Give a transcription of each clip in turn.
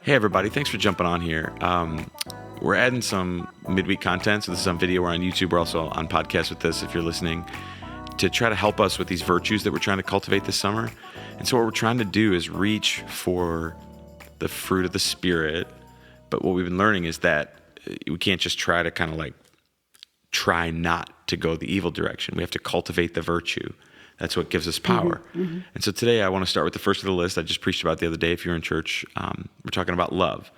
Hey, everybody. Thanks for jumping on here. We're adding some midweek content. So this is on video. We're on YouTube. We're also on podcast with this if you're listening, to try to help us with these virtues that we're trying to cultivate this summer. And so what we're trying to do is reach for the fruit of the Spirit. But what we've been learning is that we can't just try to kind of like try not to go the evil direction. We have to cultivate the virtue. That's what gives us power. Mm-hmm. And so today I want to start with the first of the list I just preached about the other day. If you're in church, we're talking about love.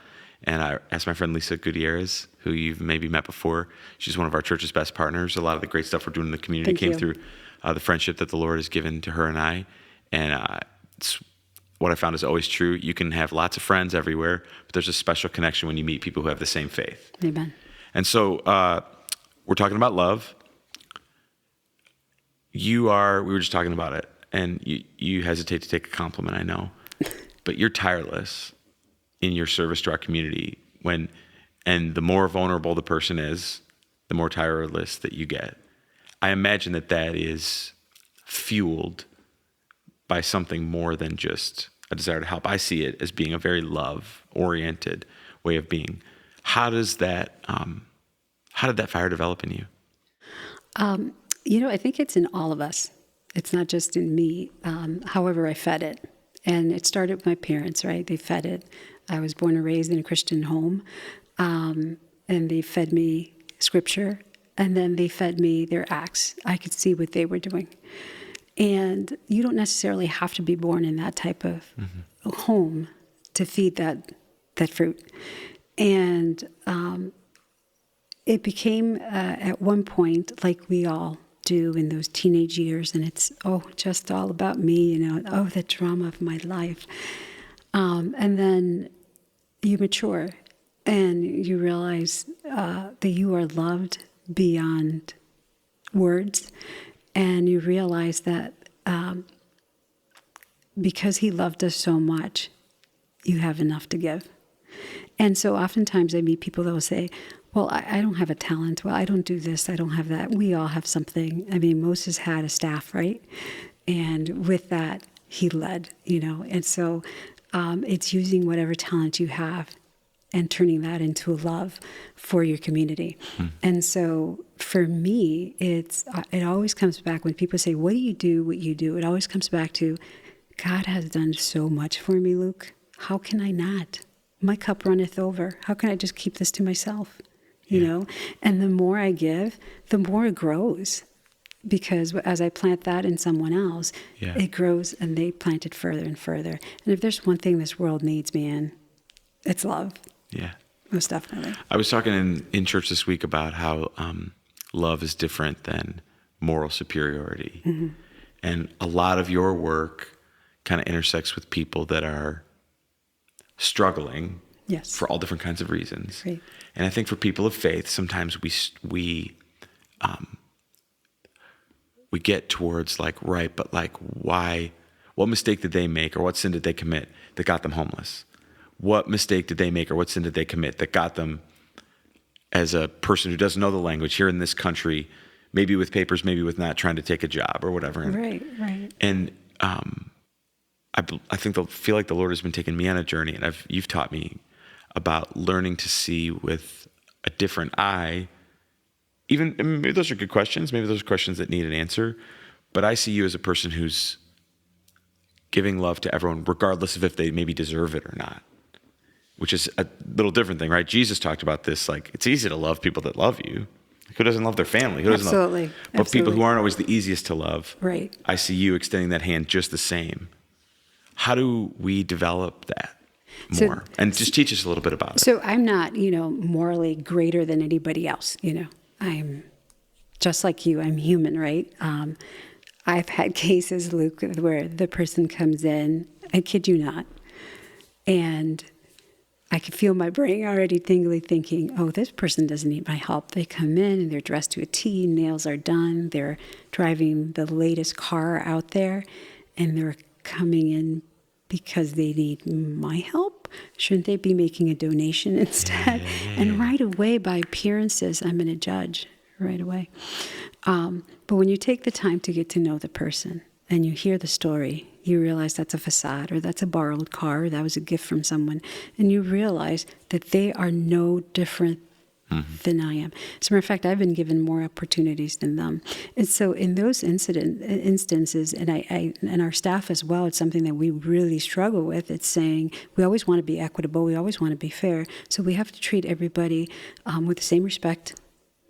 And I asked my friend Liza, Guiterrez, who you've maybe met before. She's one of our church's best partners. A lot of the great stuff we're doing in the community came through the friendship that the Lord has given to her and I. And it's what I found is always true. You can have lots of friends everywhere, but there's a special connection when you meet people who have the same faith. Amen. And so we're talking about love. We were just talking about it, and you hesitate to take a compliment, I know, but you're tireless in your service to our community. And the more vulnerable the person is, the more tireless that you get. I imagine that is fueled by something more than just a desire to help. I see it as being a very love-oriented way of being. How did that fire develop in you? I think it's in all of us. It's not just in me. However, I fed it. And it started with my parents, right? They fed it. I was born and raised in a Christian home. And they fed me scripture. And then they fed me their acts. I could see what they were doing. And you don't necessarily have to be born in that type of home to feed that fruit. And it became, at one point, like we all do in those teenage years, and it's, just all about me, the drama of my life. And then you mature, and you realize that you are loved beyond words, and you realize that because he loved us so much, you have enough to give. And so oftentimes I meet people that will say, well, I don't have a talent. Well, I don't do this. I don't have that. We all have something. I mean, Moses had a staff, right? And with that, he led, And so it's using whatever talent you have and turning that into a love for your community. And so for me, it always comes back when people say, what do you do, what you do? It always comes back to, God has done so much for me, Luke. How can I not? My cup runneth over. How can I just keep this to myself? And the more I give, the more it grows. Because as I plant that in someone else, it grows and they plant it further and further. And if there's one thing this world needs, man, it's love. Yeah. Most definitely. I was talking in church this week about how love is different than moral superiority. Mm-hmm. And a lot of your work kind of intersects with people that are struggling for all different kinds of reasons. Right. And I think for people of faith, sometimes we get towards like, right, but like, why? What mistake did they make, or what sin did they commit that got them homeless? What mistake did they make, or what sin did they commit that got them, as a person who doesn't know the language here in this country, maybe with papers, maybe with not, trying to take a job or whatever? Right. And I feel like the Lord has been taking me on a journey, and you've taught me about learning to see with a different eye. Even maybe those are good questions. Maybe those are questions that need an answer. But I see you as a person who's giving love to everyone, regardless of if they maybe deserve it or not, which is a little different thing, right? Jesus talked about this. Like, it's easy to love people that love you. Who doesn't love their family? Who doesn't Absolutely. love? But people who aren't always the easiest to love. Right. I see you extending that hand just the same. How do we develop that more? And just teach us a little bit about it. So I'm not, morally greater than anybody else. I'm just like you. I'm human, right? I've had cases, Luke, where the person comes in, I kid you not, and I could feel my brain already tingly thinking, this person doesn't need my help. They come in and they're dressed to a T, nails are done, they're driving the latest car out there, and they're coming in because they need my help. Shouldn't they be making a donation instead? And right away, by appearances, I'm going to judge right away. But when you take the time to get to know the person and you hear the story you realize that's a facade, or that's a borrowed car, or that was a gift from someone. And you realize that they are no different than I am. As a matter of fact, I've been given more opportunities than them. And so in those instances, and our staff as well, it's something that we really struggle with. It's saying we always want to be equitable. We always want to be fair. So we have to treat everybody with the same respect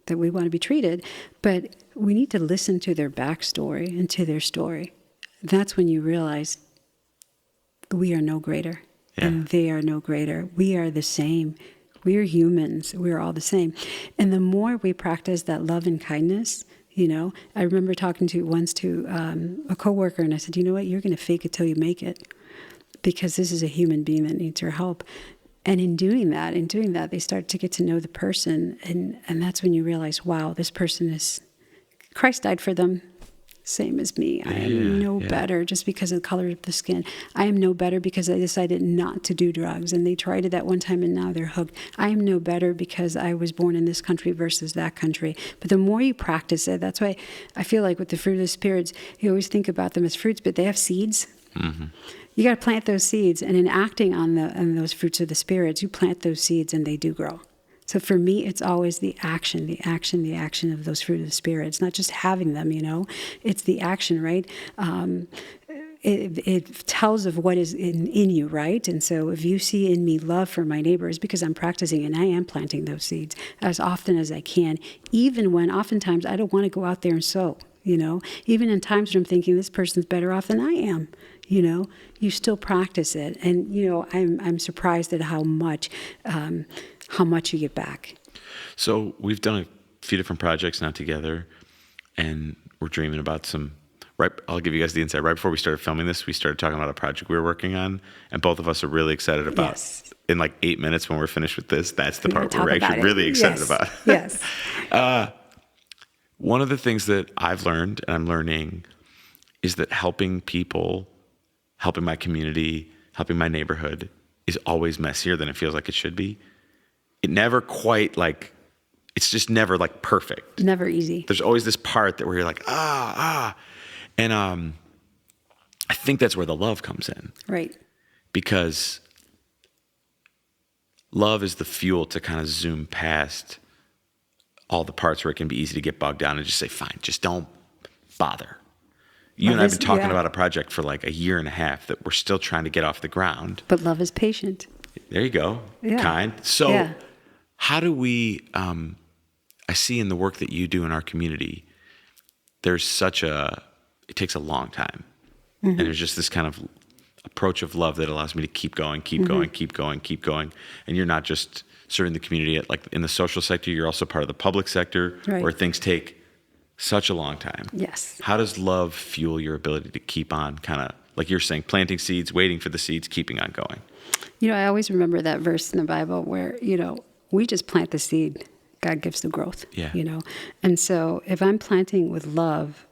that we want to be treated. But we need to listen to their backstory and to their story. That's when you realize we are no greater, and they are no greater. We are the same. We are humans. We're all the same. And the more we practice that love and kindness, I remember talking to a coworker, and I said, you know what, you're going to fake it till you make it, because this is a human being that needs your help. And in doing that, they start to get to know the person. And that's when you realize, wow, this person Christ died for them. Same as me. I am no better just because of the color of the skin. I am no better because I decided not to do drugs, and they tried it that one time and now they're hooked. I am no better because I was born in this country versus that country. But the more you practice it, that's why I feel like with the fruit of the spirits, you always think about them as fruits, but they have seeds. Mm-hmm. You got to plant those seeds, and in acting on those fruits of the spirits, you plant those seeds and they do grow. So for me, it's always the action of those fruit of the spirit. It's not just having them, it's the action, right? It tells of what is in you, right? And so if you see in me love for my neighbors, because I'm practicing and I am planting those seeds as often as I can, even when oftentimes I don't want to go out there and sow, even in times when I'm thinking this person's better off than I am, you still practice it. And, I'm surprised at how much you get back. So we've done a few different projects now together, and we're dreaming about I'll give you guys the insight. Right before we started filming this, we started talking about a project we were working on, and both of us are really excited about. Yes. In like 8 minutes when we're finished with this, that's the part we're actually really excited about. Yes. One of the things that I've learned, and I'm learning, is that helping people, helping my community, helping my neighborhood is always messier than it feels like it should be. It never quite it's just never perfect. Never easy. There's always this part where you're like, And I think that's where the love comes in. Right. Because love is the fuel to kind of zoom past all the parts where it can be easy to get bogged down and just say, fine, just don't bother. You and I have been talking about a project for like a year and a half that we're still trying to get off the ground. But love is patient. There you go. Yeah. Kind. So how do we, I see in the work that you do in our community, there's it takes a long time. Mm-hmm. And there's just this kind of approach of love that allows me to keep going. And you're not just serving the community in the social sector, you're also part of the public sector, right, where things take such a long time. Yes. How does love fuel your ability to keep on kind of, like you're saying, planting seeds, waiting for the seeds, keeping on going? I always remember that verse in the Bible where, we just plant the seed. God gives the growth, And so if I'm planting with love,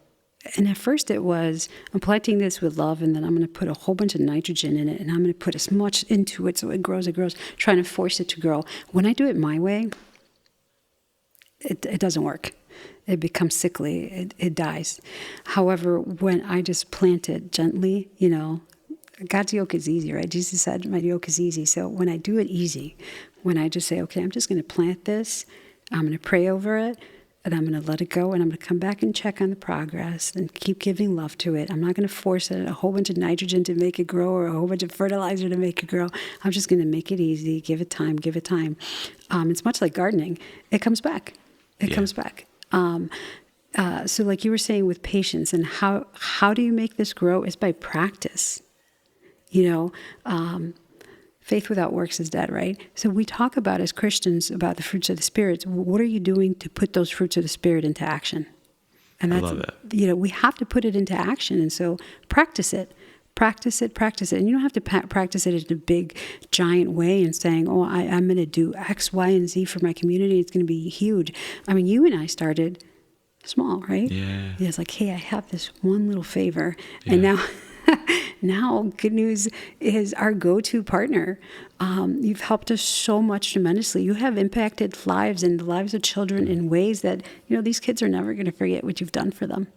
and at first it was, I'm planting this with love, and then I'm going to put a whole bunch of nitrogen in it, and I'm going to put as much into it so it grows, trying to force it to grow. When I do it my way, it doesn't work. It becomes sickly. It dies. However, when I just plant it gently, God's yoke is easy, right? Jesus said, my yoke is easy. So when I do it easy, when I just say, okay, I'm just going to plant this, I'm going to pray over it, and I'm going to let it go, and I'm going to come back and check on the progress and keep giving love to it. I'm not going to force it, a whole bunch of nitrogen to make it grow or a whole bunch of fertilizer to make it grow. I'm just going to make it easy, give it time. It's much like gardening. It comes back. It comes back. So like you were saying with patience, and how do you make this grow? It's by practice. Faith without works is dead, right? So we talk about, as Christians, about the fruits of the Spirit. What are you doing to put those fruits of the Spirit into action? And that's, I love that. We have to put it into action. And so practice it. And you don't have to practice it in a big, giant way and saying, I'm going to do X, Y, and Z for my community. It's going to be huge. I mean, you and I started small, right? Yeah. It's like, hey, I have this one little favor. Yeah. And now Good News is our go-to partner. You've helped us so much tremendously. You have impacted lives and the lives of children in ways that, these kids are never going to forget what you've done for them.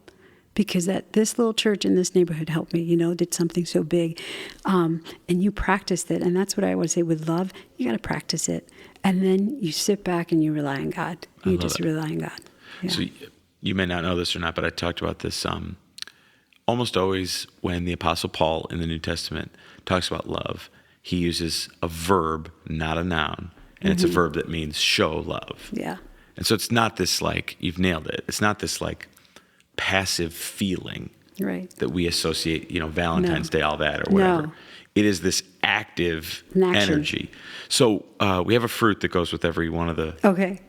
because this little church in this neighborhood helped me, did something so big. And you practiced it. And that's what I would say with love. You got to practice it. And then you sit back and you rely on God. You just rely on God. Yeah. So you may not know this or not, but I talked about this almost always when the Apostle Paul in the New Testament talks about love, he uses a verb, not a noun. And it's a verb that means show love. Yeah. And so it's not this you've nailed it. It's not this passive feeling that we associate, Valentine's Day, all that or whatever. No. It is this active energy. So we have a fruit that goes with every one of the... Okay.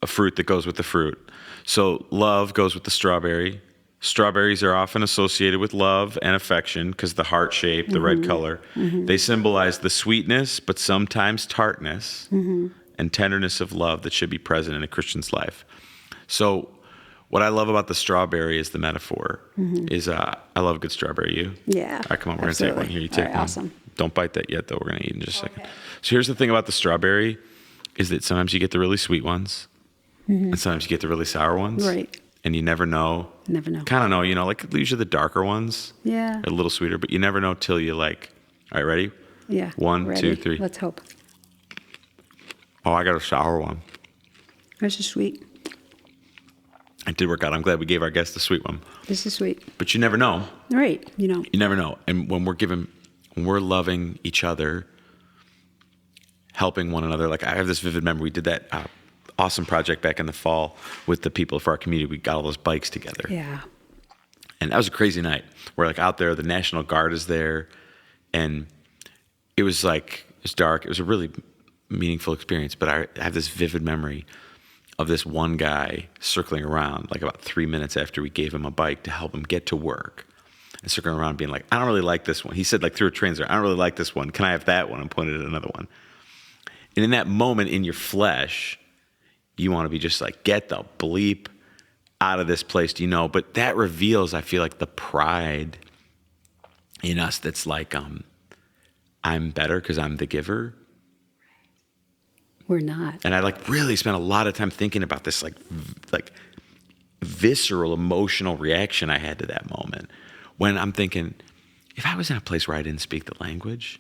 A fruit that goes with the fruit. So love goes with the strawberry. Strawberries are often associated with love and affection because the heart shape, the red color. They symbolize the sweetness, but sometimes tartness and tenderness of love that should be present in a Christian's life. So what I love about the strawberry is the metaphor. Is I love a good strawberry. You? Yeah. All right, come on. We're going to take one here. You take one. Awesome. Don't bite that yet, though. We're going to eat in just a second. So here's the thing about the strawberry is that sometimes you get the really sweet ones and sometimes you get the really sour ones. Right. And you never know. Never know. Kind of know, usually the darker ones. Yeah. Are a little sweeter, but you never know till you all right, ready? Yeah. 1, ready. 2, 3. Let's hope. Oh, I got a sour one. This is sweet. It did work out. I'm glad we gave our guest the sweet one. This is sweet. But you never know. Right. You never know. And when we're loving each other, helping one another, I have this vivid memory. We did that awesome project back in the fall with the people for our community. We got all those bikes together. Yeah. And that was a crazy night. We're out there, the National Guard is there, and it was dark. It was a really meaningful experience, but I have this vivid memory of this one guy circling around about 3 minutes after we gave him a bike to help him get to work. And circling around being I don't really like this one. He said through a translator, I don't really like this one. Can I have that one? And pointed at another one. And in that moment in your flesh, you want to be just get the bleep out of this place, but that reveals, I feel the pride in us that's I'm better because I'm the giver. We're not. And I really spent a lot of time thinking about this visceral emotional reaction I had to that moment when I'm thinking, if I was in a place where I didn't speak the language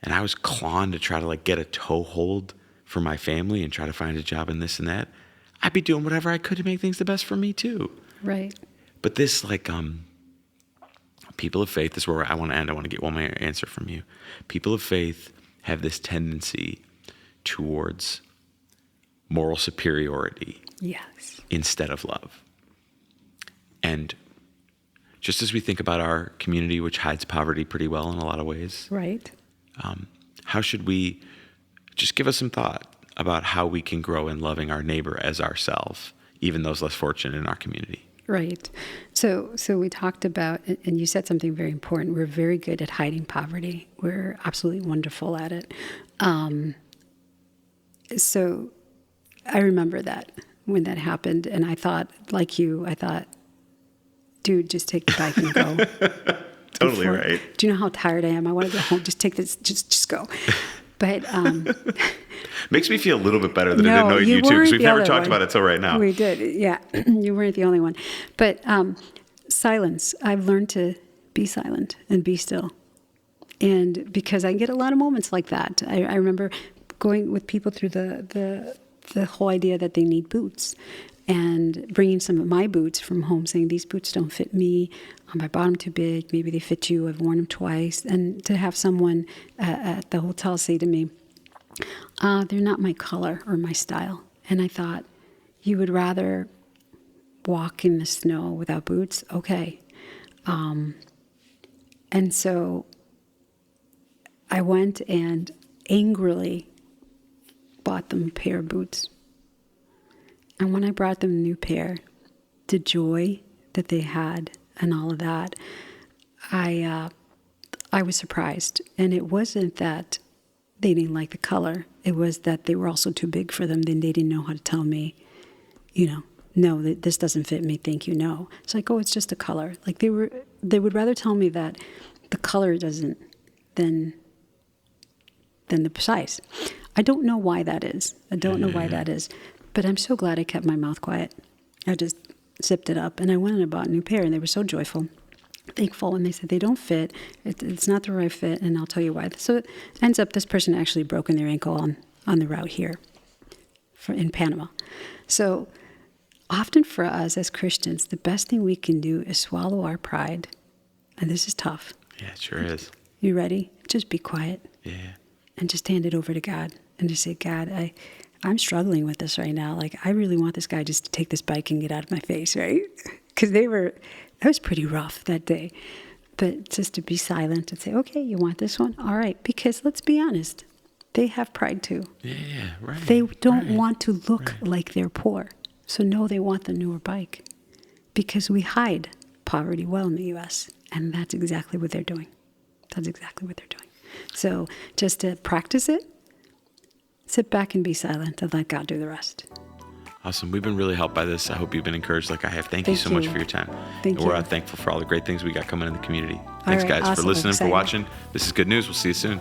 and I was clawing to try to get a toehold for my family and try to find a job and this and that, I'd be doing whatever I could to make things the best for me too. Right. But this people of faith, this is where I want to end. I want to get one more answer from you. People of faith have this tendency towards moral superiority. Yes. Instead of love. And just as we think about our community, which hides poverty pretty well in a lot of ways. Right. How should we just give us some thought about how we can grow in loving our neighbor as ourselves, even those less fortunate in our community? Right. So we talked about, and you said something very important. We're very good at hiding poverty. We're absolutely wonderful at it. So I remember that when that happened, and I thought, dude, just take the bike and go. Totally right. Do you know how tired I am? I want to go home. Just take this. Just go. But makes me feel a little bit better that I didn't know you too, because we've never talked about it till right now. We did, yeah. You weren't the only one. But silence. I've learned to be silent and be still, and because I get a lot of moments like that. I remember going with people through the whole idea that they need boots, and bringing some of my boots from home, saying these boots don't fit me. I bought them too big. Maybe they fit you. I've worn them twice. And to have someone at the hotel say to me, they're not my color or my style. And I thought, you would rather walk in the snow without boots? Okay. And so I went and angrily bought them a pair of boots. And when I brought them a new pair, the joy that they had and all of that, I was surprised. And it wasn't that they didn't like the color. It was that they were also too big for them. Then they didn't know how to tell me, no, this doesn't fit me. Thank you. No. It's it's just a color. They would rather tell me that the color doesn't than the size. I don't know why that is. But I'm so glad I kept my mouth quiet. zipped it up, and I went and bought a new pair, and they were so joyful, thankful, and they said they don't fit. It's not the right fit, and I'll tell you why. So it ends up this person actually broken their ankle on the route here in Panama. So often for us as Christians, the best thing we can do is swallow our pride, and this is tough. Yeah, it sure is. You ready? Just be quiet. Yeah. And just hand it over to God, and just say, God, I'm struggling with this right now. Like, I really want this guy just to take this bike and get out of my face, right? Because that was pretty rough that day. But just to be silent and say, okay, you want this one? All right. Because let's be honest, they have pride too. Yeah, right. They don't want to look like they're poor. So no, they want the newer bike. Because we hide poverty well in the U.S. And that's exactly what they're doing. That's exactly what they're doing. So just to practice it, sit back and be silent and let God do the rest. Awesome. We've been really helped by this. I hope you've been encouraged like I have. Thank you so much for your time. Thank you. We're thankful for all the great things we got coming in the community. Thanks, right, guys, for awesome. listening, for Excited. watching. This is Good News. We'll see you soon.